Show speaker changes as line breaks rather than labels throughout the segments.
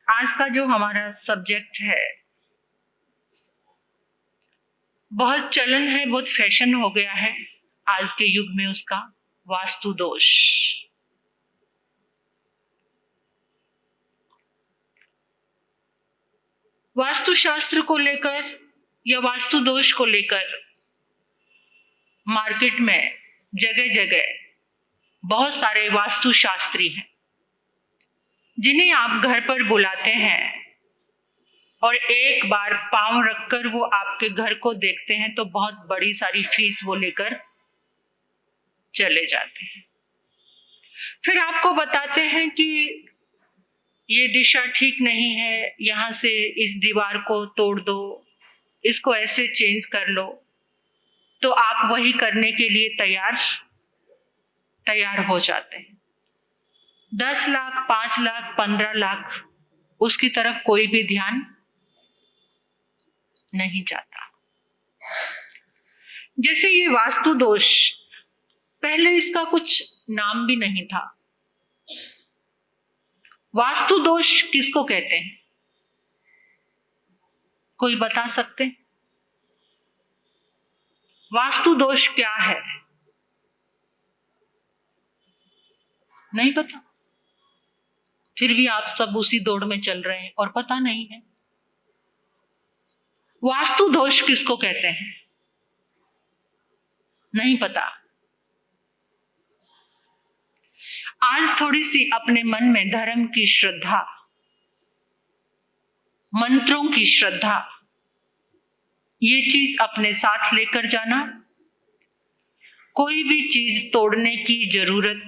आज का जो हमारा सब्जेक्ट है, बहुत चलन है, बहुत फैशन हो गया है आज के युग में उसका, वास्तु दोष। वास्तुशास्त्र को लेकर या वास्तु दोष को लेकर मार्केट में जगह जगह बहुत सारे वास्तुशास्त्री हैं जिन्हें आप घर पर बुलाते हैं और एक बार पांव रखकर वो आपके घर को देखते हैं तो बहुत बड़ी सारी फीस वो लेकर चले जाते हैं। फिर आपको बताते हैं कि ये दिशा ठीक नहीं है, यहाँ से इस दीवार को तोड़ दो, इसको ऐसे चेंज कर लो, तो आप वही करने के लिए तैयार हो जाते हैं। 10 लाख, 5 लाख, 15 लाख, उसकी तरफ कोई भी ध्यान नहीं जाता। जैसे ये वास्तु दोष, पहले इसका कुछ नाम भी नहीं था। वास्तु दोष किसको कहते हैं? कोई बता सकते? वास्तु दोष क्या है? नहीं पता? फिर भी आप सब उसी दौड़ में चल रहे हैं और पता नहीं है। वास्तु दोष किसको कहते हैं? नहीं पता। आज थोड़ी सी अपने मन में धर्म की श्रद्धा, मंत्रों की श्रद्धा, ये चीज अपने साथ लेकर जाना। कोई भी चीज तोड़ने की जरूरत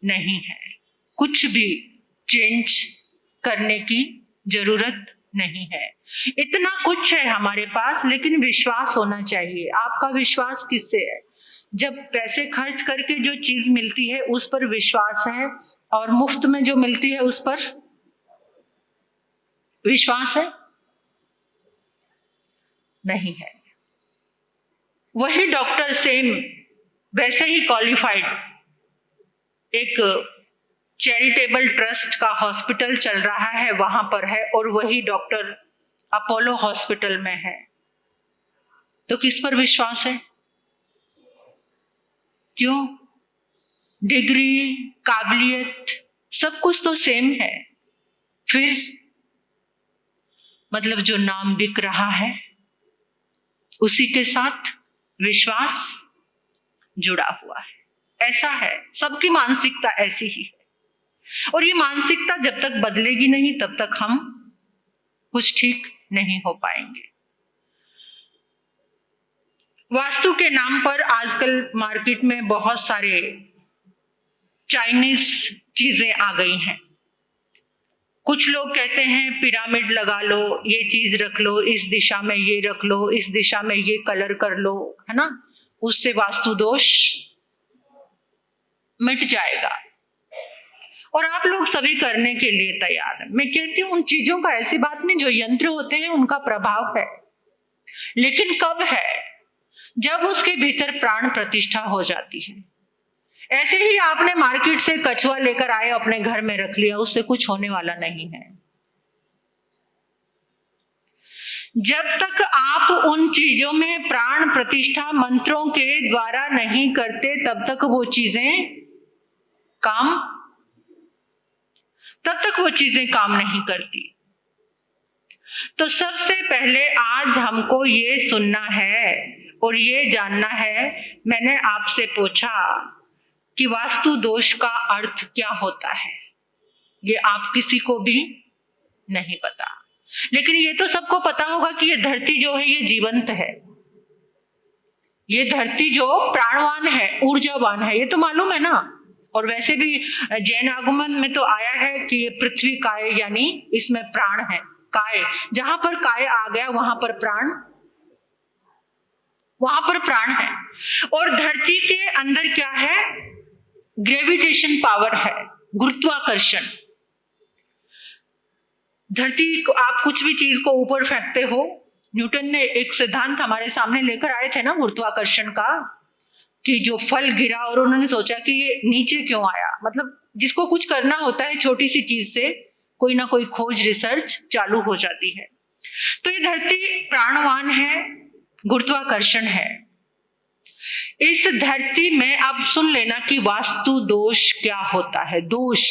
नहीं है, कुछ भी चेंज करने की जरूरत नहीं है। इतना कुछ है हमारे पास, लेकिन विश्वास होना चाहिए। आपका विश्वास किससे है? जब पैसे खर्च करके जो चीज मिलती है उस पर विश्वास है, और मुफ्त में जो मिलती है उस पर विश्वास है? नहीं है। वही डॉक्टर सेम वैसे ही क्वालिफाइड एक चैरिटेबल ट्रस्ट का हॉस्पिटल चल रहा है, वहां पर है, और वही डॉक्टर अपोलो हॉस्पिटल में है, तो किस पर विश्वास है? क्यों? डिग्री, काबिलियत, सब कुछ तो सेम है। फिर मतलब जो नाम बिक रहा है उसी के साथ विश्वास जुड़ा हुआ है। ऐसा है, सबकी मानसिकता ऐसी ही है, और ये मानसिकता जब तक बदलेगी नहीं तब तक हम कुछ ठीक नहीं हो पाएंगे। वास्तु के नाम पर आजकल मार्केट में बहुत सारे चाइनीज चीजें आ गई हैं। कुछ लोग कहते हैं पिरामिड लगा लो, ये चीज रख लो, इस दिशा में ये रख लो, इस दिशा में ये कलर कर लो, है ना, उससे वास्तु दोष मिट जाएगा। और आप लोग सभी करने के लिए तैयार हैं। मैं कहती हूँ उन चीजों का ऐसी बात नहीं, जो यंत्र होते हैं उनका प्रभाव है, लेकिन कब है? जब उसके भीतर प्राण प्रतिष्ठा हो जाती है। ऐसे ही आपने मार्केट से कछुआ लेकर आए, अपने घर में रख लिया, उससे कुछ होने वाला नहीं है। जब तक आप उन चीजों में प्राण प्रतिष्ठा मंत्रों के द्वारा नहीं करते, तब तक वो चीजें काम नहीं करती। तो सबसे पहले आज हमको ये सुनना है और ये जानना है। मैंने आपसे पूछा कि वास्तु दोष का अर्थ क्या होता है, ये आप किसी को भी नहीं पता, लेकिन ये तो सबको पता होगा कि ये धरती जो है ये जीवंत है, ये धरती जो प्राणवान है, ऊर्जावान है, ये तो मालूम है ना। और वैसे भी जैन आगमन में तो आया है कि ये पृथ्वी काय, यानी इसमें प्राण है। काय, जहां पर काय आ गया वहां पर प्राण है। और धरती के अंदर क्या है? ग्रेविटेशन पावर है, गुरुत्वाकर्षण। धरती को आप कुछ भी चीज को ऊपर फेंकते हो, न्यूटन ने एक सिद्धांत हमारे सामने लेकर आए थे ना गुरुत्वाकर्षण का, कि जो फल गिरा और उन्होंने सोचा कि ये नीचे क्यों आया। मतलब जिसको कुछ करना होता है छोटी सी चीज से कोई ना कोई खोज रिसर्च चालू हो जाती है। तो ये धरती प्राणवान है, गुरुत्वाकर्षण है। इस धरती में अब सुन लेना कि वास्तु दोष क्या होता है। दोष,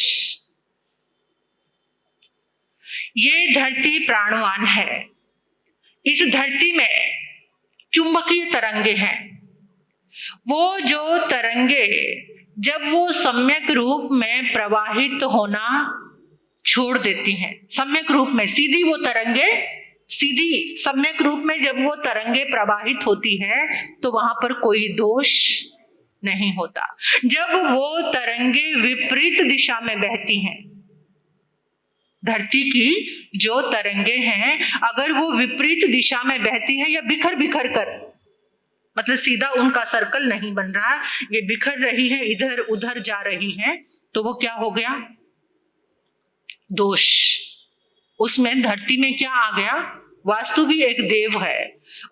ये धरती प्राणवान है। इस धरती में चुंबकीय तरंगे हैं। वो जो तरंगे जब वो सम्यक रूप में प्रवाहित होना छोड़ देती हैं, सम्यक रूप में सीधी वो तरंगे, सीधी सम्यक रूप में जब वो तरंगे प्रवाहित होती है तो वहां पर कोई दोष नहीं होता। जब वो तरंगे विपरीत दिशा में बहती हैं, धरती की जो तरंगे हैं अगर वो विपरीत दिशा में बहती है या बिखर बिखर कर, मतलब सीधा उनका सर्कल नहीं बन रहा, ये बिखर रही है, इधर उधर जा रही है, तो वो क्या हो गया? दोष। उसमें धरती में क्या आ गया? वास्तु भी एक देव है।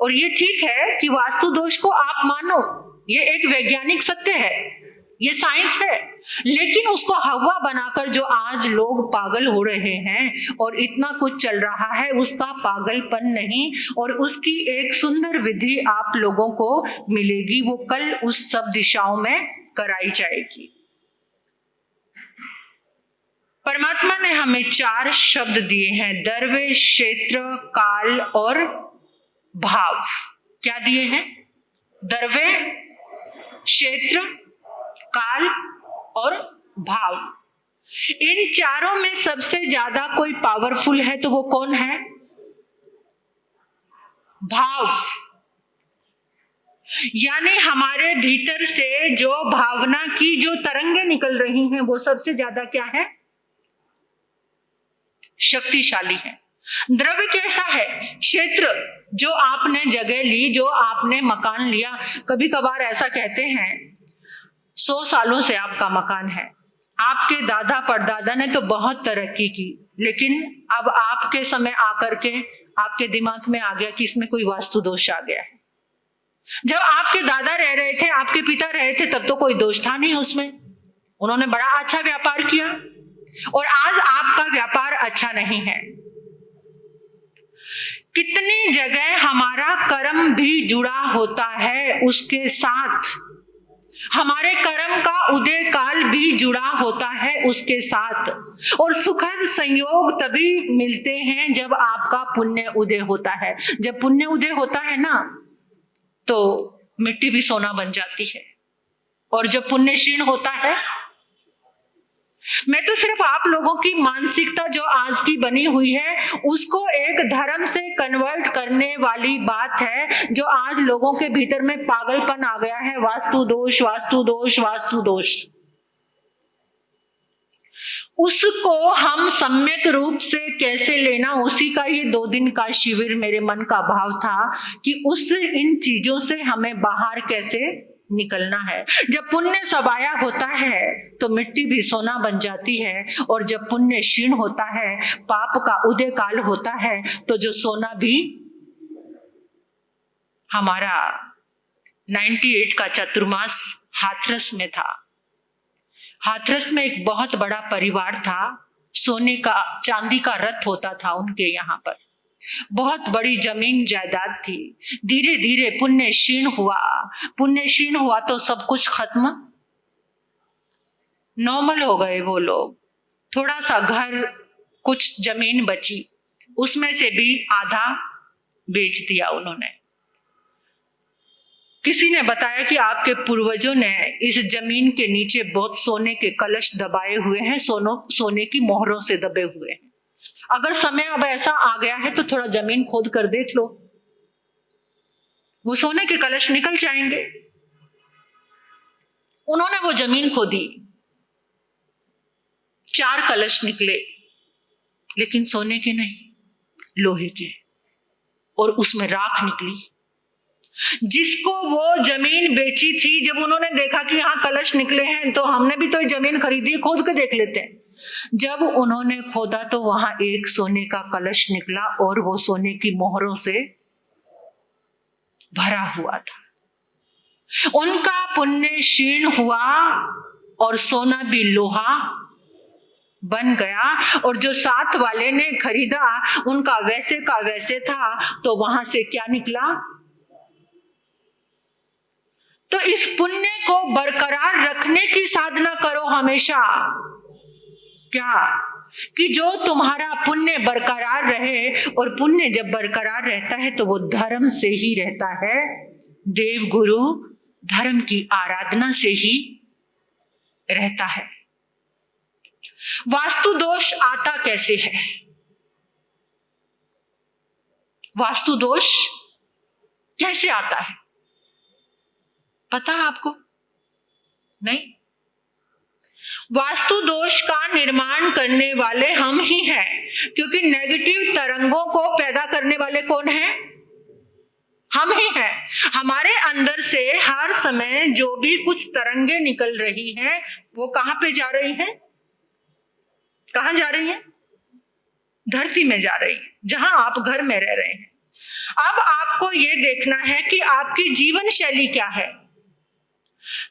और ये ठीक है कि वास्तु दोष को आप मानो, ये एक वैज्ञानिक सत्य है, ये साइंस है, लेकिन उसको हवा बनाकर जो आज लोग पागल हो रहे हैं और इतना कुछ चल रहा है, उसका पागलपन नहीं, और उसकी एक सुंदर विधि आप लोगों को मिलेगी, वो कल उस सब दिशाओं में कराई जाएगी। परमात्मा ने हमें 4 शब्द दिए हैं, दर्वे, क्षेत्र, काल और भाव। क्या दिए हैं? दर्वे, क्षेत्र, काल और भाव। इन चारों में सबसे ज्यादा कोई पावरफुल है तो वो कौन है? भाव। यानी हमारे भीतर से जो भावना की जो तरंगे निकल रही हैं वो सबसे ज्यादा क्या है? शक्तिशाली है। द्रव्य कैसा है? क्षेत्र, जो आपने जगह ली, जो आपने मकान लिया। कभी कभार ऐसा कहते हैं 100 सालों से आपका मकान है, आपके दादा परदादा ने तो बहुत तरक्की की, लेकिन अब आपके समय आकर के आपके दिमाग में आ गया कि इसमें कोई वास्तु दोष आ गया है। जब आपके दादा रह रहे थे, आपके पिता रहे थे, तब तो कोई दोष था नहीं उसमें, उन्होंने बड़ा अच्छा व्यापार किया, और आज आपका व्यापार अच्छा नहीं है। कितनी जगह हमारा कर्म भी जुड़ा होता है उसके साथ, हमारे कर्म का उदय काल भी जुड़ा होता है उसके साथ, और सुखद संयोग तभी मिलते हैं जब आपका पुण्य उदय होता है। जब पुण्य उदय होता है ना, तो मिट्टी भी सोना बन जाती है, और जब पुण्य क्षीण होता है, मैं तो सिर्फ आप लोगों की मानसिकता जो आज की बनी हुई है उसको एक धर्म से कन्वर्ट करने वाली बात है, जो आज लोगों के भीतर में पागलपन आ गया है, वास्तु दोष, वास्तु दोष, वास्तु दोष। उसको हम सम्यक रूप से कैसे लेना, उसी का ये 2 दिन का शिविर मेरे मन का भाव था कि उस इन चीजों से हमें बाहर कैसे निकलना है। जब पुण्य सबाया होता है तो मिट्टी भी सोना बन जाती है, और जब पुण्य क्षीण होता है, पाप का उदय काल होता है, तो जो सोना भी हमारा 98 का चतुर्मास हाथरस में था। हाथरस में एक बहुत बड़ा परिवार था, सोने का चांदी का रथ होता था उनके यहाँ पर, बहुत बड़ी जमीन जायदाद थी। धीरे धीरे पुण्य क्षीण हुआ, पुण्य क्षीण हुआ तो सब कुछ खत्म, नॉर्मल हो गए वो लोग। थोड़ा सा घर, कुछ जमीन बची, उसमें से भी आधा बेच दिया उन्होंने। किसी ने बताया कि आपके पूर्वजों ने इस जमीन के नीचे बहुत सोने के कलश दबाए हुए हैं, सोने की मोहरों से दबे हुए हैं। अगर समय अब ऐसा आ गया है तो थोड़ा जमीन खोद कर देख लो, वो सोने के कलश निकल जाएंगे। उन्होंने वो जमीन खोदी, 4 कलश निकले, लेकिन सोने के नहीं, लोहे के, और उसमें राख निकली। जिसको वो जमीन बेची थी, जब उन्होंने देखा कि यहाँ कलश निकले हैं तो हमने भी तो ये जमीन खरीदी है, खोद के देख लेते हैं। जब उन्होंने खोदा तो वहां एक सोने का कलश निकला, और वो सोने की मोहरों से भरा हुआ था। उनका पुण्य क्षीण हुआ और सोना भी लोहा बन गया, और जो साथ वाले ने खरीदा उनका वैसे का वैसे था, तो वहां से क्या निकला? तो इस पुण्य को बरकरार रखने की साधना करो हमेशा। क्या? कि जो तुम्हारा पुण्य बरकरार रहे, और पुण्य जब बरकरार रहता है तो वो धर्म से ही रहता है, देव गुरु धर्म की आराधना से ही रहता है। वास्तु दोष आता कैसे है? वास्तु दोष कैसे आता है, पता है आपको? नहीं। वास्तु दोष का निर्माण करने वाले हम ही हैं, क्योंकि नेगेटिव तरंगों को पैदा करने वाले कौन हैं? हम ही हैं। हमारे अंदर से हर समय जो भी कुछ तरंगे निकल रही हैं, वो कहां पे जा रही हैं? कहां जा रही हैं? धरती में जा रही है, जहां आप घर में रह रहे हैं। अब आपको ये देखना है कि आपकी जीवन शैली क्या है।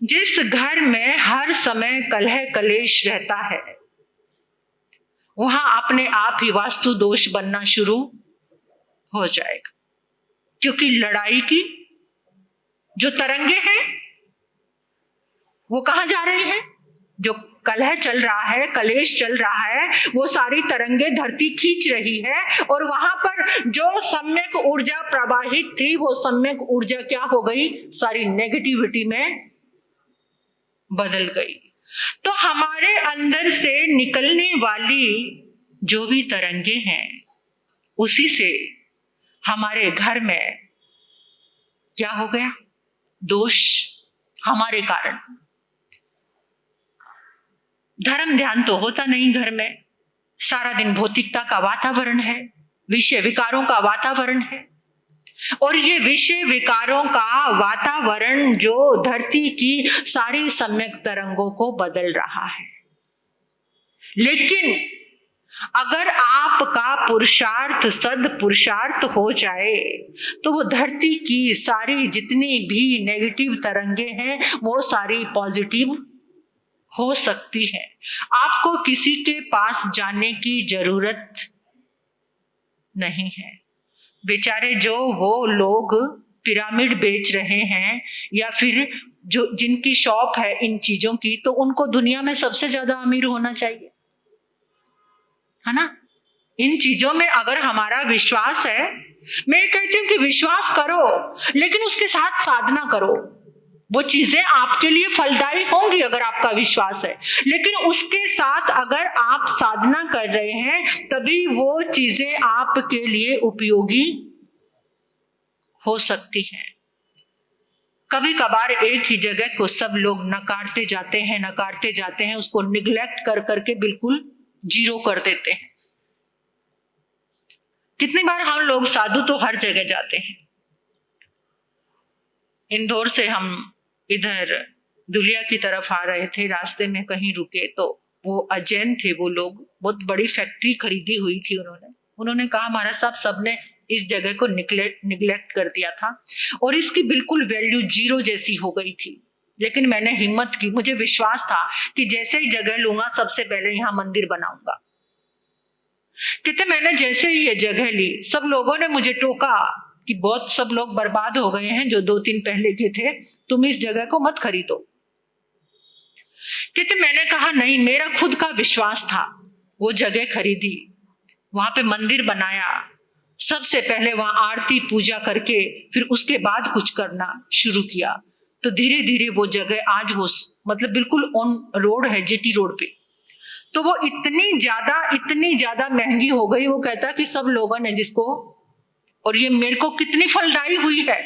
जिस घर में हर समय कलह कलेश रहता है, वहां अपने आप ही वास्तु दोष बनना शुरू हो जाएगा, क्योंकि लड़ाई की जो तरंगे हैं वो कहां जा रही हैं? जो कलह चल रहा है, कलेश चल रहा है, वो सारी तरंगे धरती खींच रही है, और वहां पर जो सम्यक ऊर्जा प्रवाहित थी, वो सम्यक ऊर्जा क्या हो गई? सारी नेगेटिविटी में बदल गई। तो हमारे अंदर से निकलने वाली जो भी तरंगे हैं, उसी से हमारे घर में क्या हो गया? दोष हमारे कारण। धर्म ध्यान तो होता नहीं घर में, सारा दिन भौतिकता का वातावरण है, विषय विकारों का वातावरण है, और ये विषय विकारों का वातावरण जो धरती की सारी सम्यक तरंगों को बदल रहा है। लेकिन अगर आपका पुरुषार्थ सद पुरुषार्थ हो जाए, तो वो धरती की सारी जितनी भी नेगेटिव तरंगे हैं, वो सारी पॉजिटिव हो सकती है। आपको किसी के पास जाने की जरूरत नहीं है। बेचारे जो वो लोग पिरामिड बेच रहे हैं, या फिर जो जिनकी शॉप है इन चीजों की, तो उनको दुनिया में सबसे ज्यादा अमीर होना चाहिए, है ना? इन चीजों में अगर हमारा विश्वास है, मैं कहती हूँ कि विश्वास करो, लेकिन उसके साथ साधना करो। वो चीजें आपके लिए फलदायी होंगी अगर आपका विश्वास है, लेकिन उसके साथ अगर आप साधना कर रहे हैं, तभी वो चीजें आपके लिए उपयोगी हो सकती हैं। कभी कभार एक ही जगह को सब लोग नकारते जाते हैं, उसको निग्लेक्ट कर करके बिल्कुल जीरो कर देते हैं। कितनी बार हम लोग साधु तो हर जगह जाते हैं। इंदौर से हम इधर दुलिया की तरफ आ रहे थे, रास्ते में कहीं रुके, तो वो अजैन थे, वो लोग बहुत बड़ी फैक्ट्री खरीदी हुई थी उन्होंने कहा महाराज साहब सबने इस जगह को निग्लेक्ट कर दिया था, और इसकी बिल्कुल वैल्यू जीरो जैसी हो गई थी। लेकिन मैंने हिम्मत की, मुझे विश्वास था कि जैसे ही जगह लूंगा सबसे पहले यहाँ मंदिर बनाऊंगा। कहते मैंने जैसे ही ये जगह ली, सब लोगों ने मुझे टोका कि बहुत सब लोग बर्बाद हो गए हैं जो 2-3 पहले के थे, तुम इस जगह को मत खरीदो। कहते मैंने कहा नहीं, मेरा खुद का विश्वास था, वो जगह खरीदी, वहां पे मंदिर बनाया, सबसे पहले वहां आरती पूजा करके फिर उसके बाद कुछ करना शुरू किया। तो धीरे धीरे वो जगह आज वो मतलब बिल्कुल ऑन रोड है, जीटी रोड पे। तो वो इतनी ज्यादा महंगी हो गई। वो कहता कि सब लोगों ने जिसको, और ये मेरे को कितनी फलदायी हुई है,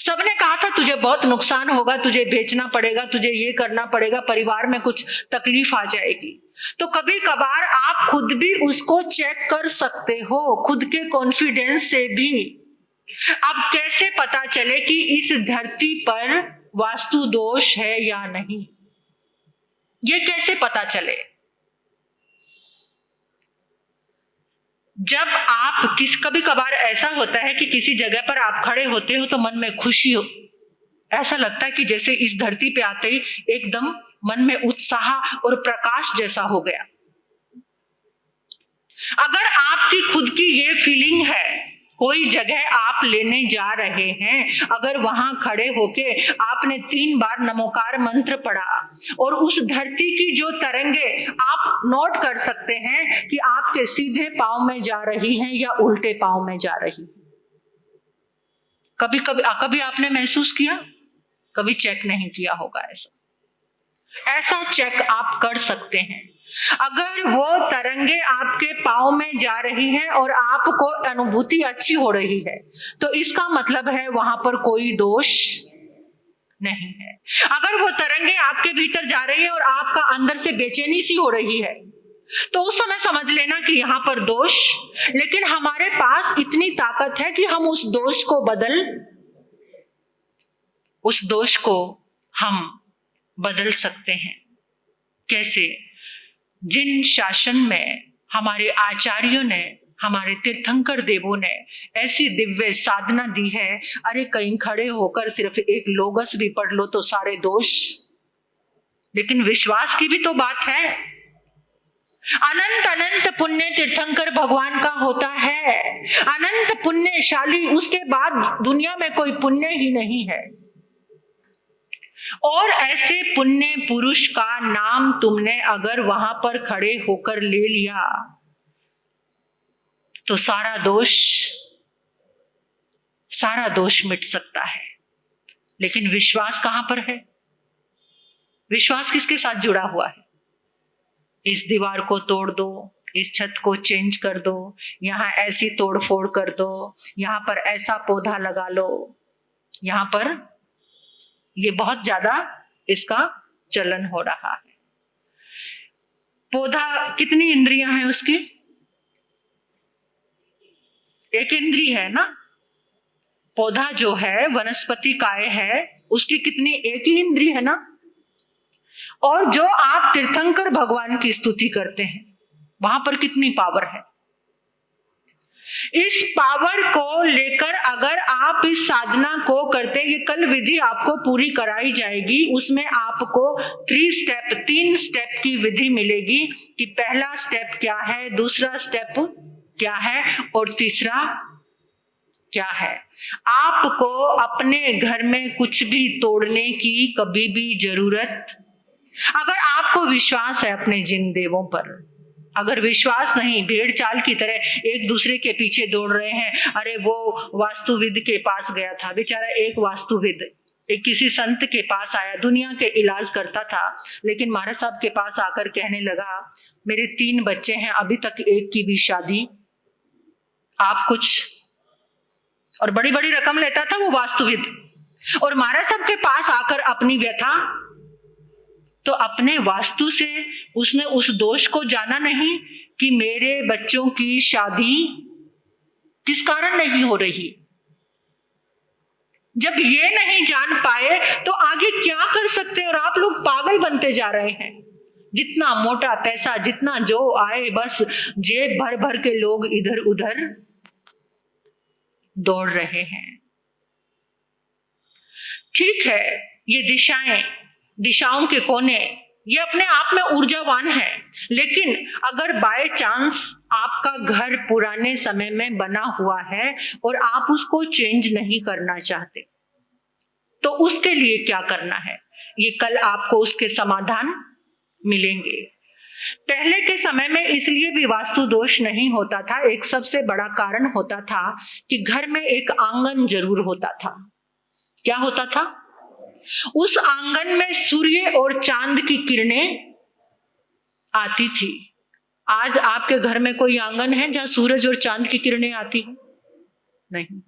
सबने कहा था तुझे बहुत नुकसान होगा, तुझे बेचना पड़ेगा, तुझे ये करना पड़ेगा, परिवार में कुछ तकलीफ आ जाएगी। तो कभी कभार आप खुद भी उसको चेक कर सकते हो, खुद के कॉन्फिडेंस से भी। अब कैसे पता चले कि इस धरती पर वास्तु दोष है या नहीं, ये कैसे पता चले? जब आप कभी कभार ऐसा होता है कि किसी जगह पर आप खड़े होते हो तो मन में खुशी ऐसा लगता है कि जैसे इस धरती पे आते ही एकदम मन में उत्साह और प्रकाश जैसा हो गया। अगर आपकी खुद की ये फीलिंग है, कोई जगह आप लेने जा रहे हैं, अगर वहां खड़े होके आपने 3 बार नमोकार मंत्र पढ़ा और उस धरती की जो तरंगे आप नोट कर सकते हैं कि आपके सीधे पांव में जा रही हैं या उल्टे पांव में जा रही। कभी आपने महसूस किया? कभी चेक नहीं किया होगा। ऐसा चेक आप कर सकते हैं। अगर वो तरंगे आपके पाँव में जा रही हैं और आपको अनुभूति अच्छी हो रही है, तो इसका मतलब है वहां पर कोई दोष नहीं है। अगर वो तरंगे आपके भीतर जा रही है और आपका अंदर से बेचैनी सी हो रही है, तो उस समय समझ लेना कि यहाँ पर दोष। लेकिन हमारे पास इतनी ताकत है कि हम उस दोष को हम बदल सकते हैं। कैसे? जिन शासन में हमारे आचार्यों ने, हमारे तीर्थंकर देवों ने ऐसी दिव्य साधना दी है, अरे कहीं खड़े होकर सिर्फ एक लोगस भी पढ़ लो तो सारे दोष। लेकिन विश्वास की भी तो बात है। अनंत अनंत पुण्य तीर्थंकर भगवान का होता है, अनंत पुण्यशाली, उसके बाद दुनिया में कोई पुण्य ही नहीं है। और ऐसे पुण्य पुरुष का नाम तुमने अगर वहां पर खड़े होकर ले लिया तो सारा दोष मिट सकता है। लेकिन विश्वास कहां पर है? विश्वास किसके साथ जुड़ा हुआ है? इस दीवार को तोड़ दो, इस छत को चेंज कर दो, यहां ऐसी तोड़फोड़ कर दो, यहां पर ऐसा पौधा लगा लो। यहां पर ये बहुत ज्यादा इसका चलन हो रहा है। पौधा कितनी इंद्रियां हैं उसकी? एक इंद्री है ना। पौधा जो है, वनस्पति काय है, उसकी कितनी? एक ही इंद्री है ना। और जो आप तीर्थंकर भगवान की स्तुति करते हैं, वहां पर कितनी पावर है। इस पावर को लेकर अगर आप इस साधना को करते, ये कल विधि आपको पूरी कराई जाएगी, उसमें आपको 3 स्टेप की विधि मिलेगी कि पहला स्टेप क्या है, दूसरा स्टेप क्या है और तीसरा क्या है। आपको अपने घर में कुछ भी तोड़ने की कभी भी जरूरत, अगर आपको विश्वास है अपने जिन देवों पर, अगर विश्वास नहीं, भेड़ चाल की तरह एक दूसरे के पीछे दौड़ रहे हैं। अरे वो वास्तुविद के पास गया था बेचारा, एक वास्तुविद एक किसी संत के पास आया, दुनिया के इलाज करता था, लेकिन महाराज साहब के पास आकर कहने लगा मेरे 3 बच्चे हैं, अभी तक एक की भी शादी, आप कुछ, और बड़ी बड़ी रकम लेता था वो वास्तुविद। और महाराज साहब के पास आकर अपनी व्यथा, तो अपने वास्तु से उसने उस दोष को जाना नहीं कि मेरे बच्चों की शादी किस कारण नहीं हो रही। जब ये नहीं जान पाए तो आगे क्या कर सकते हैं। और आप लोग पागल बनते जा रहे हैं। जितना मोटा पैसा, जितना जो आए, बस जेब भर भर के लोग इधर उधर दौड़ रहे हैं। ठीक है, ये दिशाओं के कोने ये अपने आप में ऊर्जावान है, लेकिन अगर बाय चांस आपका घर पुराने समय में बना हुआ है और आप उसको चेंज नहीं करना चाहते, तो उसके लिए क्या करना है, ये कल आपको उसके समाधान मिलेंगे। पहले के समय में इसलिए भी वास्तु दोष नहीं होता था, एक सबसे बड़ा कारण होता था कि घर में एक आंगन जरूर होता था। क्या होता था? उस आंगन में सूर्य और चांद की किरणें आती थी। आज आपके घर में कोई आंगन है जहां सूरज और चांद की किरणें आती हैं? नहीं।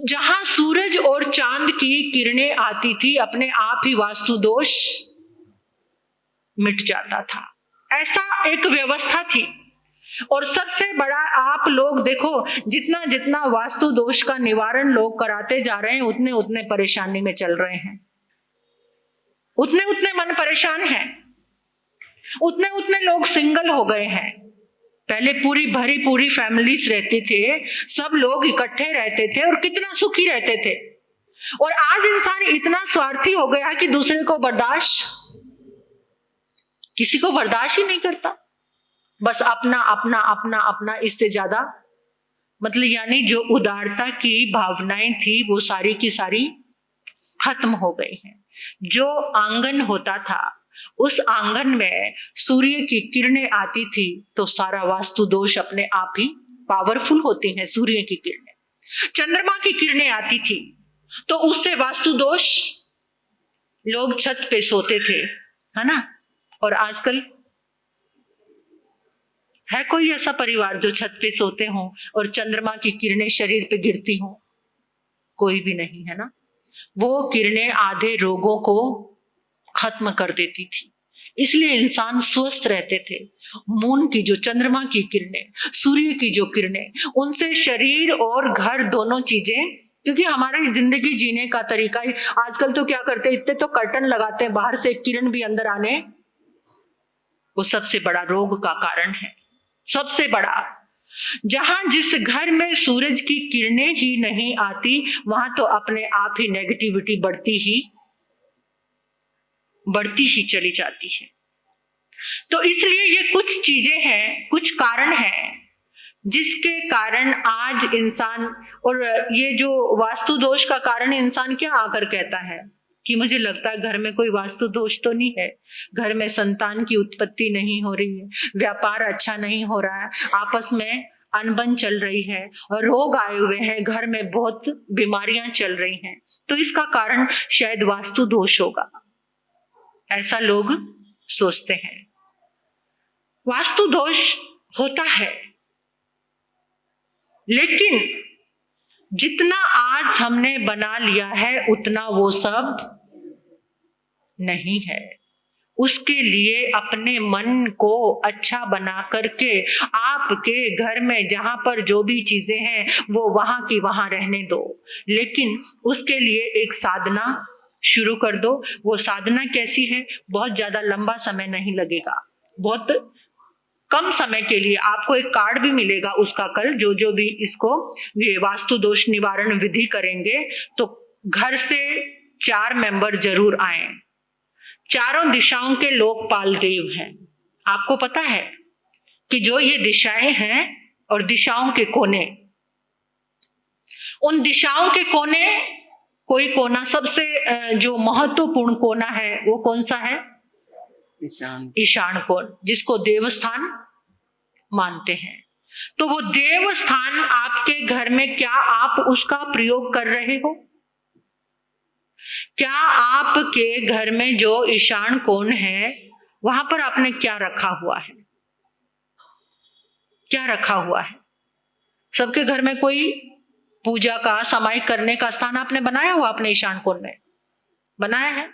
जहां सूरज और चांद की किरणें आती थी, अपने आप ही वास्तु दोष मिट जाता था। ऐसा एक व्यवस्था थी। और सबसे बड़ा, आप लोग देखो, जितना जितना वास्तु दोष का निवारण लोग कराते जा रहे हैं, उतने उतने परेशानी में चल रहे हैं, उतने उतने मन परेशान है, उतने उतने लोग सिंगल हो गए हैं। पहले पूरी फैमिलीज रहती थे, सब लोग इकट्ठे रहते थे और कितना सुखी रहते थे। और आज इंसान इतना स्वार्थी हो गया कि दूसरे को किसी को बर्दाश्त ही नहीं करता, बस अपना अपना अपना अपना, इससे ज्यादा मतलब यानी जो उदारता की भावनाएं थी वो सारी की सारी खत्म हो गई हैं। जो आंगन होता था उस आंगन में सूर्य की किरणें आती थी तो सारा वास्तु दोष अपने आप ही पावरफुल होती हैं। सूर्य की किरणें, चंद्रमा की किरणें आती थी तो उससे वास्तु दोष, लोग छत पे सोते थे, है ना। और आजकल है कोई ऐसा परिवार जो छत पे सोते हों और चंद्रमा की किरणें शरीर पे गिरती हों? कोई भी नहीं, है ना। वो किरणें आधे रोगों को खत्म कर देती थी, इसलिए इंसान स्वस्थ रहते थे। मून की जो, चंद्रमा की किरणें, सूर्य की जो किरणें, उनसे शरीर और घर दोनों चीजें, क्योंकि हमारी जिंदगी जीने का तरीका ही, आजकल तो क्या करते हैं, इतने तो कर्टन लगाते हैं बाहर से किरण भी अंदर आने, वो सबसे बड़ा रोग का कारण है। सबसे बड़ा, जहां जिस घर में सूरज की किरणें ही नहीं आती वहां तो अपने आप ही नेगेटिविटी बढ़ती ही चली जाती है। तो इसलिए ये कुछ चीजें हैं, कुछ कारण हैं जिसके कारण आज इंसान, और ये जो वास्तु दोष का कारण इंसान क्या आकर कहता है कि मुझे लगता है घर में कोई वास्तु दोष तो नहीं है, घर में संतान की उत्पत्ति नहीं हो रही है, व्यापार अच्छा नहीं हो रहा है, आपस में अनबन चल रही है, रोग आए हुए हैं, घर में बहुत बीमारियां चल रही हैं, तो इसका कारण शायद वास्तु दोष होगा, ऐसा लोग सोचते हैं। वास्तु दोष होता है, लेकिन जितना आज हमने बना लिया है उतना वो सब नहीं है। उसके लिए अपने मन को अच्छा बना करके आपके घर में जहां पर जो भी चीजें हैं वो वहां की वहां रहने दो, लेकिन उसके लिए एक साधना शुरू कर दो। वो साधना कैसी है? बहुत ज्यादा लंबा समय नहीं लगेगा, बहुत कम समय के लिए आपको एक कार्ड भी मिलेगा उसका कल, जो भी इसको ये वास्तु दोष निवारण विधि करेंगे तो घर से 4 मेंबर जरूर आए। चारों दिशाओं के लोकपाल देव हैं। आपको पता है कि जो ये दिशाएं हैं और दिशाओं के कोने, उन दिशाओं के कोने, कोई कोना सबसे जो महत्वपूर्ण कोना है वो कौन सा है? ईशान कोण, जिसको देवस्थान मानते हैं। तो वो देवस्थान आपके घर में, क्या आप उसका प्रयोग कर रहे हो? क्या आपके घर में जो ईशान कोण है वहां पर आपने क्या रखा हुआ है? क्या रखा हुआ है? सबके घर में कोई पूजा का, सामायिक करने का स्थान आपने बनाया हुआ अपने ईशान कोण में? बनाया है?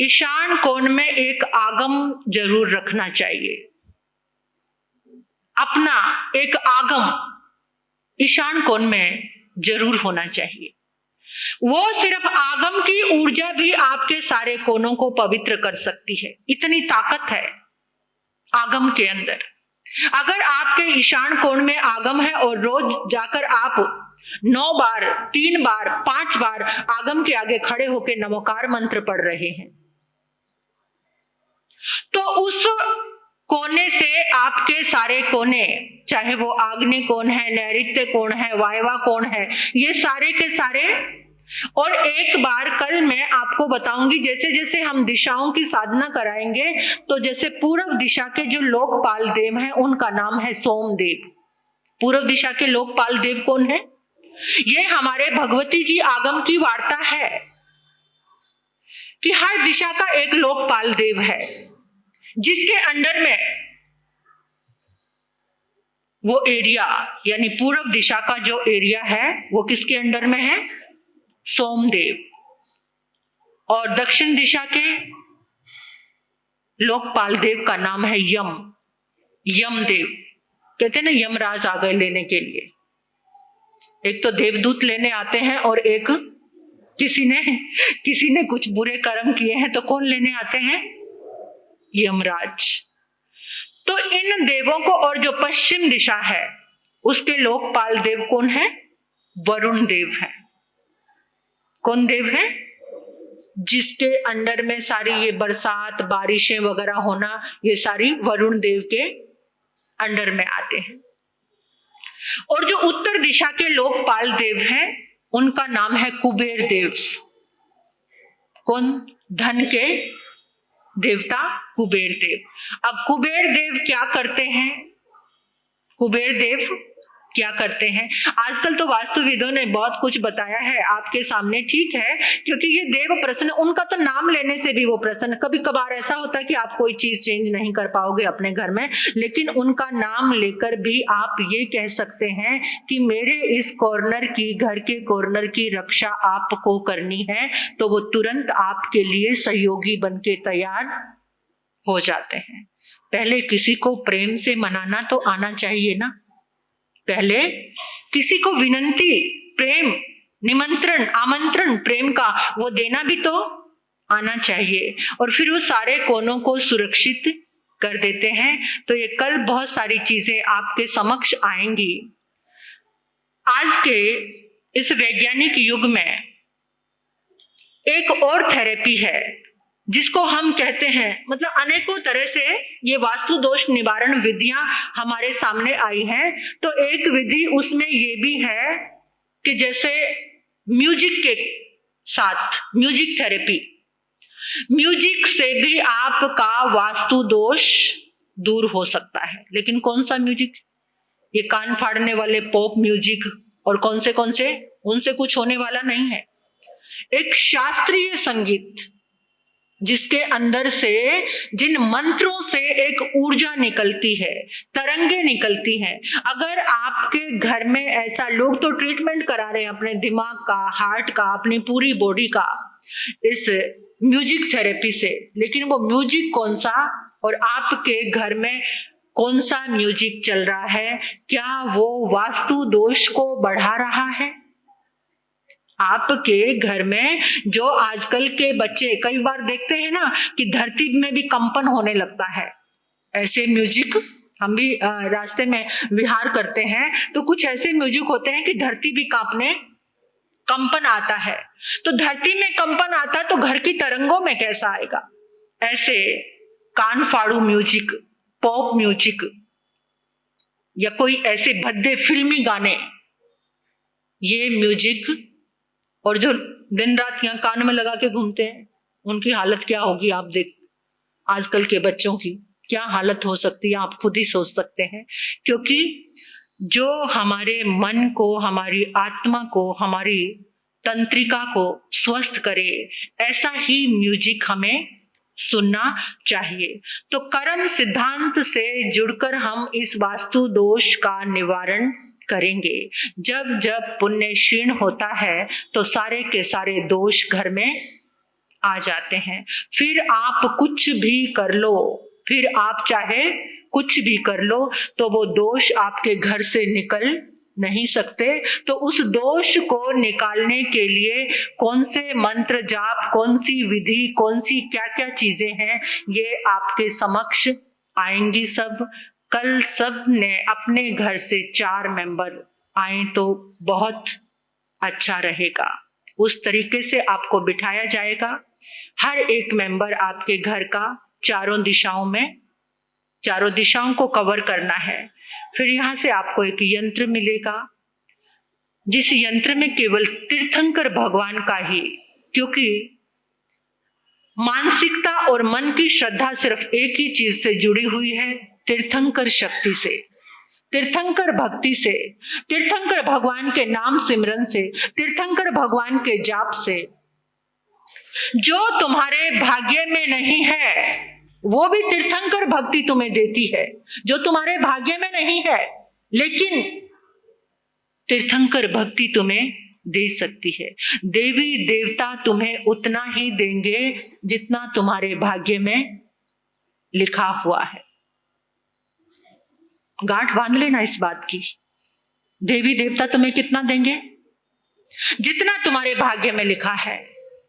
ईशान कोण में एक आगम जरूर रखना चाहिए, अपना एक आगम ईशान कोण में जरूर होना चाहिए। वो सिर्फ आगम की ऊर्जा भी आपके सारे कोनों को पवित्र कर सकती है, इतनी ताकत है आगम के अंदर। अगर आपके ईशान कोण में आगम है और रोज जाकर आप 9 बार, 3 बार, 5 बार आगम के आगे खड़े होकर नमोकार मंत्र पढ़ रहे हैं, तो उस कोने से आपके सारे कोने, चाहे वो आग्नेय कोण है, नैऋत्य कोण है, वायवा कोण है, ये सारे के सारे। और एक बार कल मैं आपको बताऊंगी, जैसे जैसे हम दिशाओं की साधना कराएंगे, तो जैसे पूर्व दिशा के जो लोकपाल देव हैं उनका नाम है सोमदेव। पूर्व दिशा के लोकपाल देव कौन है? ये हमारे भगवती जी आगम की वार्ता है कि हर दिशा का एक लोकपाल देव है, जिसके अंडर में वो एरिया, यानी पूर्व दिशा का जो एरिया है वो किसके अंडर में है? सोमदेव। और दक्षिण दिशा के लोकपाल देव का नाम है यमदेव। कहते हैं ना, यमराज आ गए लेने के लिए। एक तो देवदूत लेने आते हैं और एक किसी ने कुछ बुरे कर्म किए हैं तो कौन लेने आते हैं? यमराज। तो इन देवों को, और जो पश्चिम दिशा है उसके लोकपाल देव कौन है? वरुण देव है। कौन देव है? जिसके अंडर में सारी ये बरसात बारिशें वगैरह होना, ये सारी वरुण देव के अंडर में आते हैं। और जो उत्तर दिशा के लोकपाल देव हैं, उनका नाम है कुबेर देव। कौन? धन के देवता कुबेर देव। अब कुबेर देव क्या करते हैं? कुबेर देव क्या करते हैं? आजकल तो वास्तुविदों ने बहुत कुछ बताया है आपके सामने, ठीक है, क्योंकि ये देव प्रसन्न, उनका तो नाम लेने से भी वो प्रसन्न। कभी कभार ऐसा होता है कि आप कोई चीज चेंज नहीं कर पाओगे अपने घर में, लेकिन उनका नाम लेकर भी आप ये कह सकते हैं कि मेरे इस कॉर्नर की, घर के कॉर्नर की रक्षा आपको करनी है, तो वो तुरंत आपके लिए सहयोगी बन के तैयार हो जाते हैं। पहले किसी को प्रेम से मनाना तो आना चाहिए ना। पहले किसी को विनंती, प्रेम, निमंत्रण, आमंत्रण प्रेम का वो देना भी तो आना चाहिए, और फिर वो सारे कोनों को सुरक्षित कर देते हैं। तो ये कल बहुत सारी चीजें आपके समक्ष आएंगी। आज के इस वैज्ञानिक युग में एक और थेरेपी है जिसको हम कहते हैं, मतलब अनेकों तरह से ये वास्तु दोष निवारण विधियां हमारे सामने आई हैं। तो एक विधि उसमें ये भी है कि जैसे म्यूजिक के साथ, म्यूजिक थेरेपी, म्यूजिक से भी आपका वास्तु दोष दूर हो सकता है। लेकिन कौन सा म्यूजिक? ये कान फाड़ने वाले पॉप म्यूजिक और कौन से उनसे कुछ होने वाला नहीं है। एक शास्त्रीय संगीत जिसके अंदर से, जिन मंत्रों से एक ऊर्जा निकलती है, तरंगे निकलती हैं। अगर आपके घर में ऐसा, लोग तो ट्रीटमेंट करा रहे हैं अपने दिमाग का, हार्ट का, अपनी पूरी बॉडी का इस म्यूजिक थेरेपी से, लेकिन वो म्यूजिक कौन सा और आपके घर में कौन सा म्यूजिक चल रहा है, क्या वो वास्तु दोष को बढ़ा रहा है? आपके घर में जो आजकल के बच्चे, कई बार देखते हैं ना कि धरती में भी कंपन होने लगता है, ऐसे म्यूजिक, हम भी रास्ते में विहार करते हैं तो कुछ ऐसे म्यूजिक होते हैं कि धरती भी कांपने, कंपन आता है। तो धरती में कंपन आता है तो घर की तरंगों में कैसा आएगा? ऐसे कान फाड़ू म्यूजिक, पॉप म्यूजिक या कोई ऐसे भद्दे फिल्मी गाने, ये म्यूजिक, और जो दिन रात यहाँ कान में लगा के घूमते हैं, उनकी हालत क्या होगी? आप देख, आजकल के बच्चों की क्या हालत हो सकती है, आप खुद ही सोच सकते हैं। क्योंकि जो हमारे मन को, हमारी आत्मा को, हमारी तंत्रिका को स्वस्थ करे, ऐसा ही म्यूजिक हमें सुनना चाहिए। तो कर्म सिद्धांत से जुड़कर हम इस वास्तु दोष का निवारण करेंगे। जब जब पुण्य क्षीण होता है तो सारे के सारे दोष घर में आ जाते हैं। फिर आप कुछ भी कर लो, फिर आप चाहे कुछ भी कर लो, तो वो दोष आपके घर से निकल नहीं सकते। तो उस दोष को निकालने के लिए कौन से मंत्र जाप, कौन सी विधि, कौन सी क्या क्या चीजें हैं, ये आपके समक्ष आएंगी सब। कल सब ने अपने घर से 4 मेंबर आए तो बहुत अच्छा रहेगा। उस तरीके से आपको बिठाया जाएगा। हर एक मेंबर आपके घर का चारों दिशाओं को कवर करना है। फिर यहाँ से आपको एक यंत्र मिलेगा, जिस यंत्र में केवल तीर्थंकर भगवान का ही, क्योंकि मानसिकता और मन की श्रद्धा सिर्फ एक ही चीज से जुड़ी हुई है, तीर्थंकर शक्ति से, तीर्थंकर भक्ति से, तीर्थंकर भगवान के नाम सिमरन से, तीर्थंकर भगवान के जाप से। जो तुम्हारे भाग्य में नहीं है वो भी तीर्थंकर भक्ति तुम्हें देती है, जो तुम्हारे भाग्य में नहीं है लेकिन तीर्थंकर भक्ति तुम्हें दे सकती है। देवी देवता तुम्हें उतना ही देंगे जितना तुम्हारे भाग्य में लिखा हुआ है। गांठ बांध लेना इस बात की, देवी देवता तुम्हें कितना देंगे? जितना तुम्हारे भाग्य में लिखा है।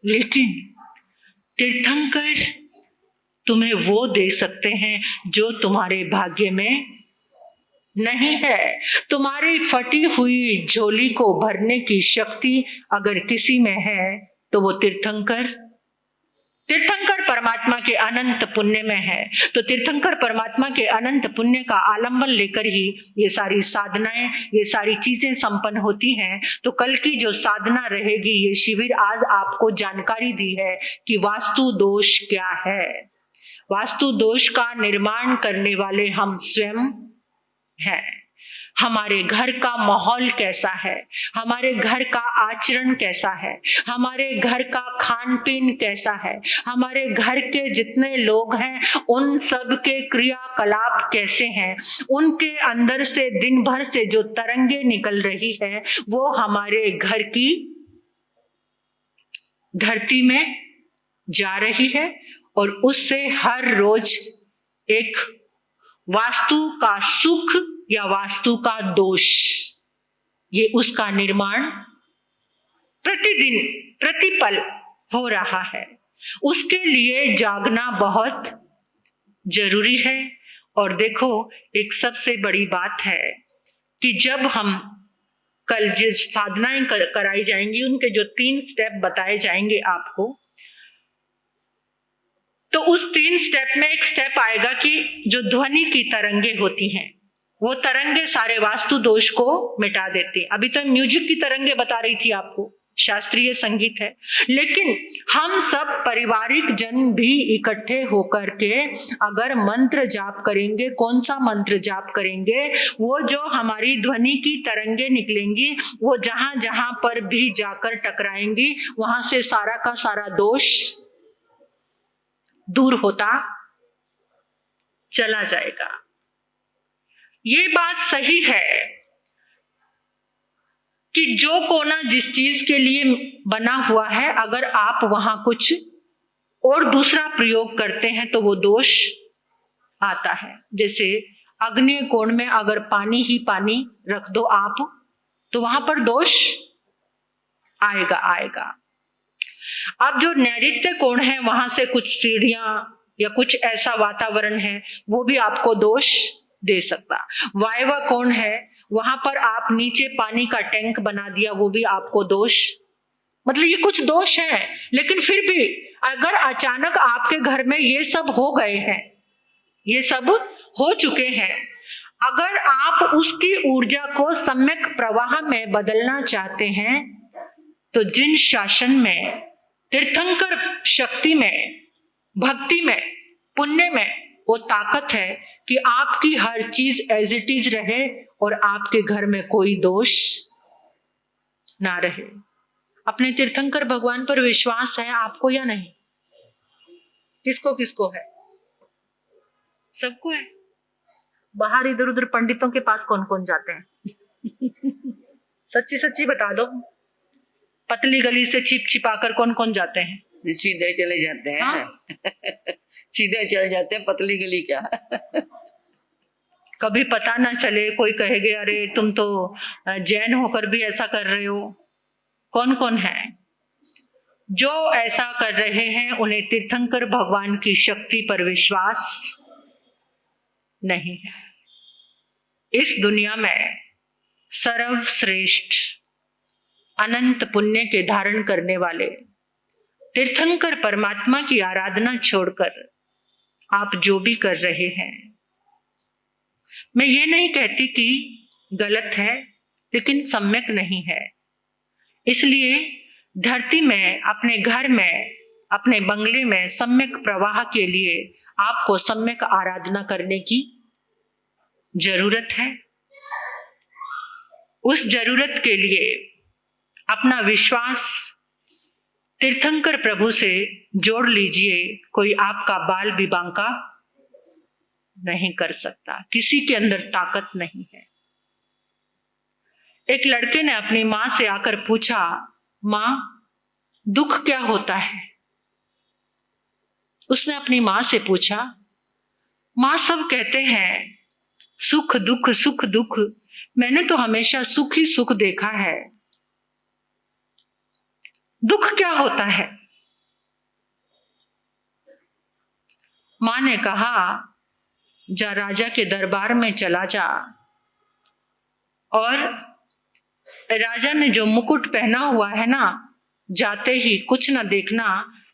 लेकिन तीर्थंकर तुम्हें वो दे सकते हैं जो तुम्हारे भाग्य में नहीं है। तुम्हारी फटी हुई झोली को भरने की शक्ति अगर किसी में है तो वो तीर्थंकर परमात्मा के अनंत पुण्य में है। तो तीर्थंकर परमात्मा के अनंत पुण्य का आलंबन लेकर ही ये सारी साधनाएं, ये सारी चीजें संपन्न होती हैं। तो कल की जो साधना रहेगी, ये शिविर आज आपको जानकारी दी है कि वास्तु दोष क्या है। वास्तु दोष का निर्माण करने वाले हम स्वयं हैं। हमारे घर का माहौल कैसा है, हमारे घर का आचरण कैसा है, हमारे घर का खान पीन कैसा है, हमारे घर के जितने लोग हैं उन सब के क्रियाकलाप कैसे हैं, उनके अंदर से दिन भर से जो तरंगे निकल रही है वो हमारे घर की धरती में जा रही है और उससे हर रोज एक वास्तु का सुख या वास्तु का दोष, ये उसका निर्माण प्रतिदिन प्रतिपल हो रहा है। उसके लिए जागना बहुत जरूरी है। और देखो, एक सबसे बड़ी बात है कि जब हम कल जिस साधनाएं कराई जाएंगी, उनके जो 3 स्टेप बताए जाएंगे आपको, तो उस 3 स्टेप में एक स्टेप आएगा कि जो ध्वनि की तरंगे होती हैं वो तरंगे सारे वास्तु दोष को मिटा देती। अभी तो म्यूजिक की तरंगे बता रही थी आपको, शास्त्रीय संगीत है, लेकिन हम सब पारिवारिक जन भी इकट्ठे होकर के अगर मंत्र जाप करेंगे, कौन सा मंत्र जाप करेंगे, वो जो हमारी ध्वनि की तरंगे निकलेंगी वो जहां जहां पर भी जाकर टकराएंगी वहां से सारा का सारा दोष दूर होता चला जाएगा। ये बात सही है कि जो कोना जिस चीज के लिए बना हुआ है, अगर आप वहां कुछ और दूसरा प्रयोग करते हैं तो वो दोष आता है। जैसे अग्नि कोण में अगर पानी ही पानी रख दो आप, तो वहां पर दोष आएगा। अब जो नैऋत्य कोण है वहां से कुछ सीढ़ियां या कुछ ऐसा वातावरण है वो भी आपको दोष दे सकता। वायव्य कोण है, वहां पर आप नीचे पानी का टैंक बना दिया, वो भी आपको दोष, मतलब ये कुछ दोष है। लेकिन फिर भी अगर अचानक आपके घर में ये सब हो गए हैं, ये सब हो चुके हैं, अगर आप उसकी ऊर्जा को सम्यक प्रवाह में बदलना चाहते हैं तो जिन शासन में, तीर्थंकर शक्ति में, भक्ति में, पुण्य में वो ताकत है कि आपकी हर चीज एज इट इज रहे और आपके घर में कोई दोष ना रहे। अपने तीर्थंकर भगवान पर विश्वास है आपको या नहीं? किसको किसको है? सबको है। बाहर इधर उधर पंडितों के पास कौन कौन जाते हैं? सच्ची सच्ची बता दो। पतली गली से छिप छिपाकर कौन कौन जाते हैं?
सीधे चले जाते हैं।
हाँ?
सीधे चल जाते हैं, पतली गली क्या।
कभी पता ना चले, कोई कहेगे अरे तुम तो जैन होकर भी ऐसा कर रहे हो। कौन कौन है जो ऐसा कर रहे हैं? उन्हें तीर्थंकर भगवान की शक्ति पर विश्वास नहीं है। इस दुनिया में सर्वश्रेष्ठ अनंत पुण्य के धारण करने वाले तीर्थंकर परमात्मा की आराधना छोड़कर आप जो भी कर रहे हैं, मैं ये नहीं कहती कि गलत है, लेकिन सम्यक नहीं है। इसलिए धरती में, अपने घर में, अपने बंगले में सम्यक प्रवाह के लिए आपको सम्यक आराधना करने की जरूरत है। उस जरूरत के लिए अपना विश्वास तीर्थंकर प्रभु से जोड़ लीजिए। कोई आपका बाल भी बांका नहीं कर सकता, किसी के अंदर ताकत नहीं है। एक लड़के ने अपनी मां से आकर पूछा, मां दुख क्या होता है? उसने अपनी मां से पूछा, मां सब कहते हैं सुख दुख सुख दुख, मैंने तो हमेशा सुख ही सुख देखा है, दुख क्या होता है? मां ने कहा, जा राजा के दरबार में चला जा, और राजा ने जो मुकुट पहना हुआ है ना, जाते ही कुछ न देखना,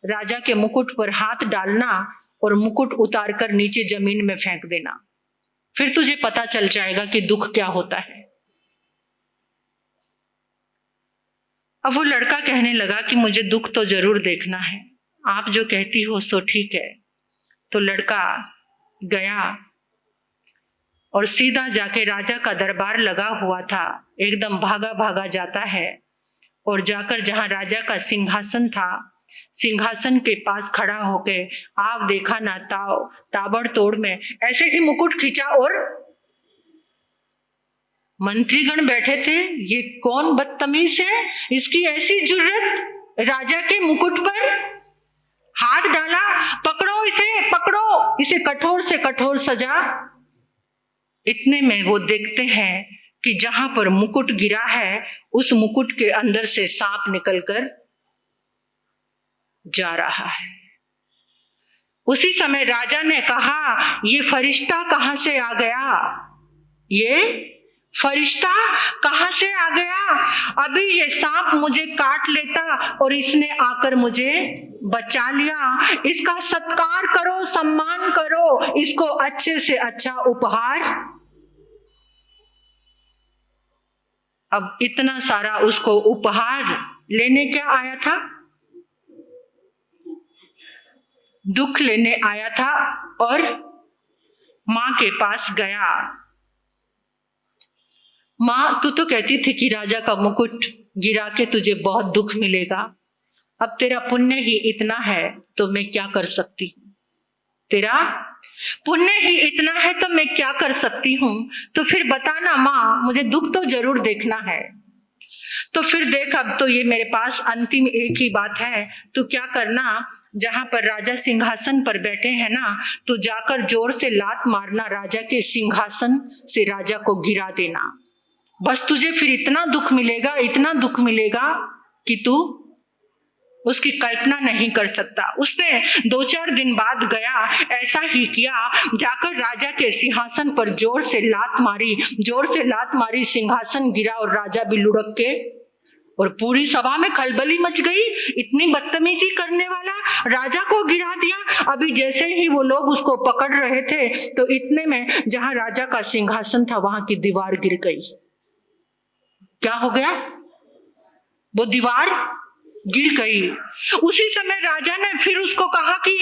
राजा के मुकुट पर हाथ डालना और मुकुट उतार कर नीचे जमीन में फेंक देना, फिर तुझे पता चल जाएगा कि दुख क्या होता है। अब वो लड़का कहने लगा कि मुझे दुख तो जरूर देखना है, आप जो कहती हो सो ठीक है। तो लड़का गया और सीधा जाके राजा का दरबार लगा हुआ था, एकदम भागा भागा जाता है और जाकर जहां राजा का सिंहासन था, सिंहासन के पास खड़ा होके आप देखा ना ताबड़तोड़ में ऐसे ही मुकुट खींचा और मंत्रीगण बैठे थे, ये कौन बदतमीज है, इसकी ऐसी जुर्रत, राजा के मुकुट पर हाथ डाला, पकड़ो इसे कठोर से कठोर सजा। इतने में वो देखते हैं कि जहां पर मुकुट गिरा है उस मुकुट के अंदर से सांप निकलकर जा रहा है। उसी समय राजा ने कहा, ये फरिश्ता कहां से आ गया, ये फरिश्ता कहां से आ गया, अभी ये सांप मुझे काट लेता और इसने आकर मुझे बचा लिया, इसका सत्कार करो, सम्मान करो, इसको अच्छे से अच्छा उपहार। अब इतना सारा उसको उपहार लेने क्या आया था, दुख लेने आया था। और मां के पास गया, मां तू तो कहती थी कि राजा का मुकुट गिरा के तुझे बहुत दुख मिलेगा, अब तेरा पुण्य ही इतना है तो मैं क्या कर सकती हूँ, तेरा पुण्य ही इतना है तो मैं क्या कर सकती हूँ, तो फिर बताना मां, मुझे दुख तो जरूर देखना है। तो फिर देख, अब तो ये मेरे पास अंतिम एक ही बात है, तू क्या करना, जहां पर राजा सिंहासन पर बैठे हैं ना, तो जाकर जोर से लात मारना, राजा के सिंहासन से राजा को गिरा देना, बस तुझे फिर इतना दुख मिलेगा, इतना दुख मिलेगा कि तू उसकी कल्पना नहीं कर सकता। उसने 2-4 दिन बाद गया, ऐसा ही किया, जाकर राजा के सिंहासन पर जोर से लात मारी, सिंहासन गिरा और राजा भी लुढ़क के, और पूरी सभा में खलबली मच गई, इतनी बदतमीजी करने वाला राजा को गिरा दिया। अभी जैसे ही वो लोग उसको पकड़ रहे थे तो इतने में जहां राजा का सिंहासन था वहां की दीवार गिर गई। क्या हो गया, वो दीवार गिर गई। उसी समय राजा ने फिर उसको कहा कि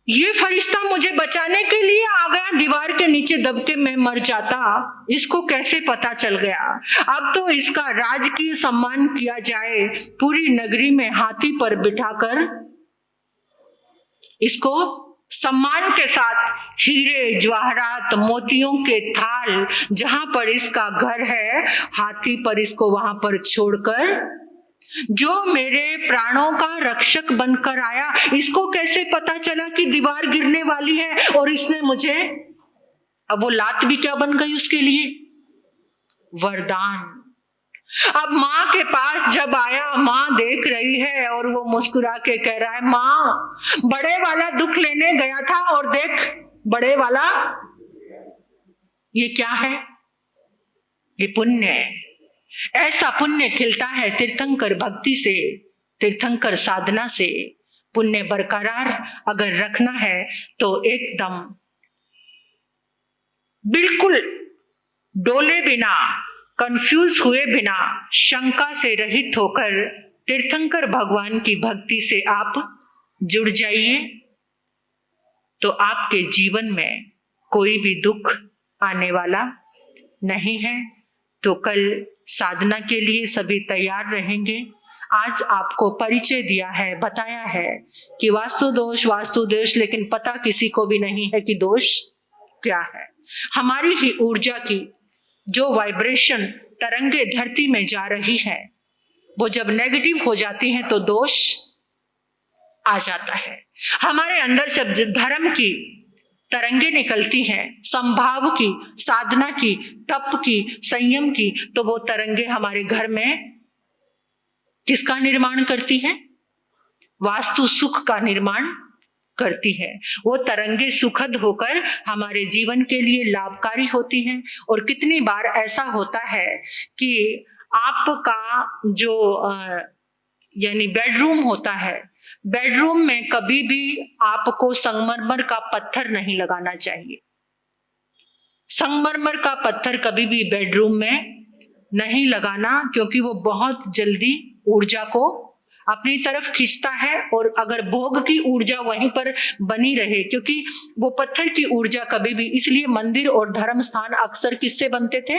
ये फरिश्ता मुझे बचाने के लिए आ गया, दीवार के नीचे दब के मैं मर जाता, इसको कैसे पता चल गया, अब तो इसका राजकीय सम्मान किया जाए, पूरी नगरी में हाथी पर बिठाकर इसको सम्मान के साथ हीरे जवाहरात मोतियों के थाल, जहां पर इसका घर है, हाथी पर इसको वहां पर छोड़कर, जो मेरे प्राणों का रक्षक बनकर आया, इसको कैसे पता चला कि दीवार गिरने वाली है और इसने मुझे, अब वो लात भी क्या बन गई उसके लिए, वरदान। अब माँ के पास जब आया, माँ देख रही है और वो मुस्कुरा के कह रहा है, माँ बड़े वाला दुख लेने गया था और देख बड़े वाला, ये क्या है, ये पुण्य है। ऐसा पुण्य खिलता है तीर्थंकर भक्ति से, तीर्थंकर साधना से। पुण्य बरकरार अगर रखना है तो एकदम बिल्कुल डोले बिना, कंफ्यूज हुए बिना, शंका से रहित होकर तीर्थंकर भगवान की भक्ति से आप जुड़ जाइए, तो आपके जीवन में कोई भी दुख आने वाला नहीं है। तो कल साधना के लिए सभी तैयार रहेंगे। आज आपको परिचय दिया है, बताया है कि वास्तु दोष, लेकिन पता किसी को भी नहीं है कि दोष क्या है। हमारी ही ऊर्जा की जो वाइब्रेशन तरंगे धरती में जा रही है, वो जब नेगेटिव हो जाती हैं तो दोष आ जाता है। हमारे अंदर जब धर्म की तरंगे निकलती हैं, संभाव की, साधना की, तप की, संयम की, तो वो तरंगे हमारे घर में किसका निर्माण करती है, वास्तु सुख का निर्माण करती है। वो तरंगे सुखद होकर हमारे जीवन के लिए लाभकारी होती हैं। और कितनी बार ऐसा होता है कि आपका जो यानी बेडरूम होता है, बेडरूम में कभी भी आपको संगमरमर का पत्थर नहीं लगाना चाहिए। संगमरमर का पत्थर कभी भी बेडरूम में नहीं लगाना, क्योंकि वो बहुत जल्दी ऊर्जा को अपनी तरफ खींचता है। और अगर भोग की ऊर्जा वहीं पर बनी रहे, क्योंकि वो पत्थर की ऊर्जा कभी भी, इसलिए मंदिर और धर्म स्थान अक्सर किससे बनते थे?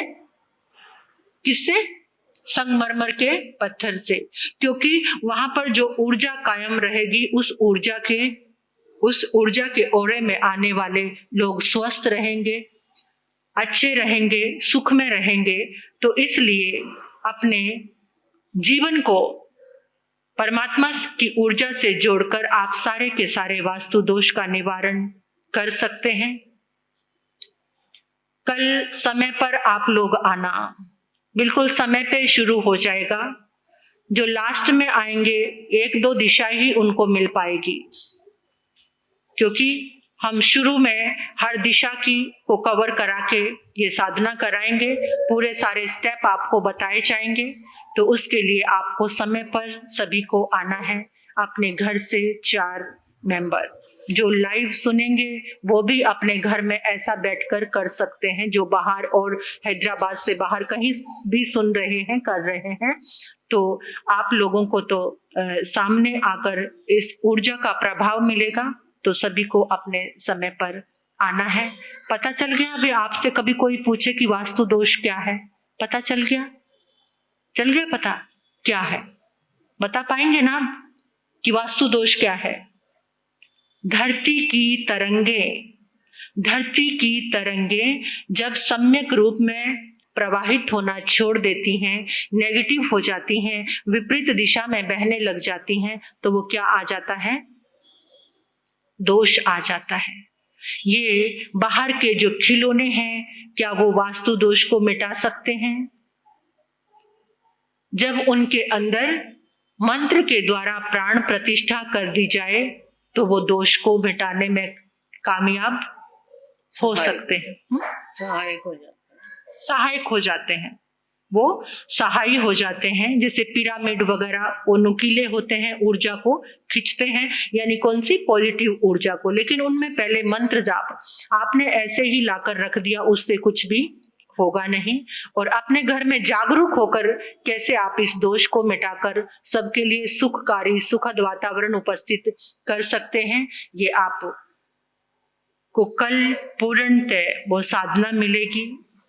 किससे? संगमरमर के पत्थर से, क्योंकि वहां पर जो ऊर्जा कायम रहेगी, उस ऊर्जा के ओरे में आने वाले लोग स्वस्थ रहेंगे, अच्छे रहेंगे, सुख में रहेंगे। तो इसलिए अपने जीवन को परमात्मा की ऊर्जा से जोड़कर आप सारे के सारे वास्तु दोष का निवारण कर सकते हैं। कल समय पर आप लोग आना, बिल्कुल समय पे शुरू हो जाएगा। जो लास्ट में आएंगे, 1-2 दिशा ही उनको मिल पाएगी, क्योंकि हम शुरू में हर दिशा को कवर करा के ये साधना कराएंगे। पूरे सारे स्टेप आपको बताए जाएंगे। तो उसके लिए आपको समय पर सभी को आना है। अपने घर से 4 मेंबर जो लाइव सुनेंगे, वो भी अपने घर में ऐसा बैठकर कर सकते हैं। जो बाहर और हैदराबाद से बाहर कहीं भी सुन रहे हैं, कर रहे हैं, तो आप लोगों को तो सामने आकर इस ऊर्जा का प्रभाव मिलेगा। तो सभी को अपने समय पर आना है। पता चल गया? अभी आपसे कभी कोई पूछे कि वास्तु दोष क्या है, पता चल गया? चल गया पता क्या है? बता पाएंगे ना कि वास्तु दोष क्या है? धरती की तरंगे जब सम्यक रूप में प्रवाहित होना छोड़ देती हैं, नेगेटिव हो जाती हैं, विपरीत दिशा में बहने लग जाती हैं, तो वो क्या आ जाता है? दोष आ जाता है। ये बाहर के जो खिलौने हैं, क्या वो वास्तु दोष को मिटा सकते हैं? जब उनके अंदर मंत्र के द्वारा प्राण प्रतिष्ठा कर दी जाए, तो वो दोष को मिटाने में कामयाब हो सकते हैं, सहायक हो जाते हैं। वो सहाय हो जाते हैं। जैसे पिरामिड वगैरह, वो नुकीले होते हैं, ऊर्जा को खींचते हैं, यानी कौन सी? पॉजिटिव ऊर्जा को। लेकिन उनमें पहले मंत्र जाप आपने ऐसे ही लाकर रख दिया, उससे कुछ भी होगा नहीं। और अपने घर में जागरूक होकर कैसे आप इस दोष को मिटाकर सबके लिए सुखकारी, सुखद वातावरण उपस्थित कर सकते हैं, ये आप को कल पूर्णतः वो साधना मिलेगी।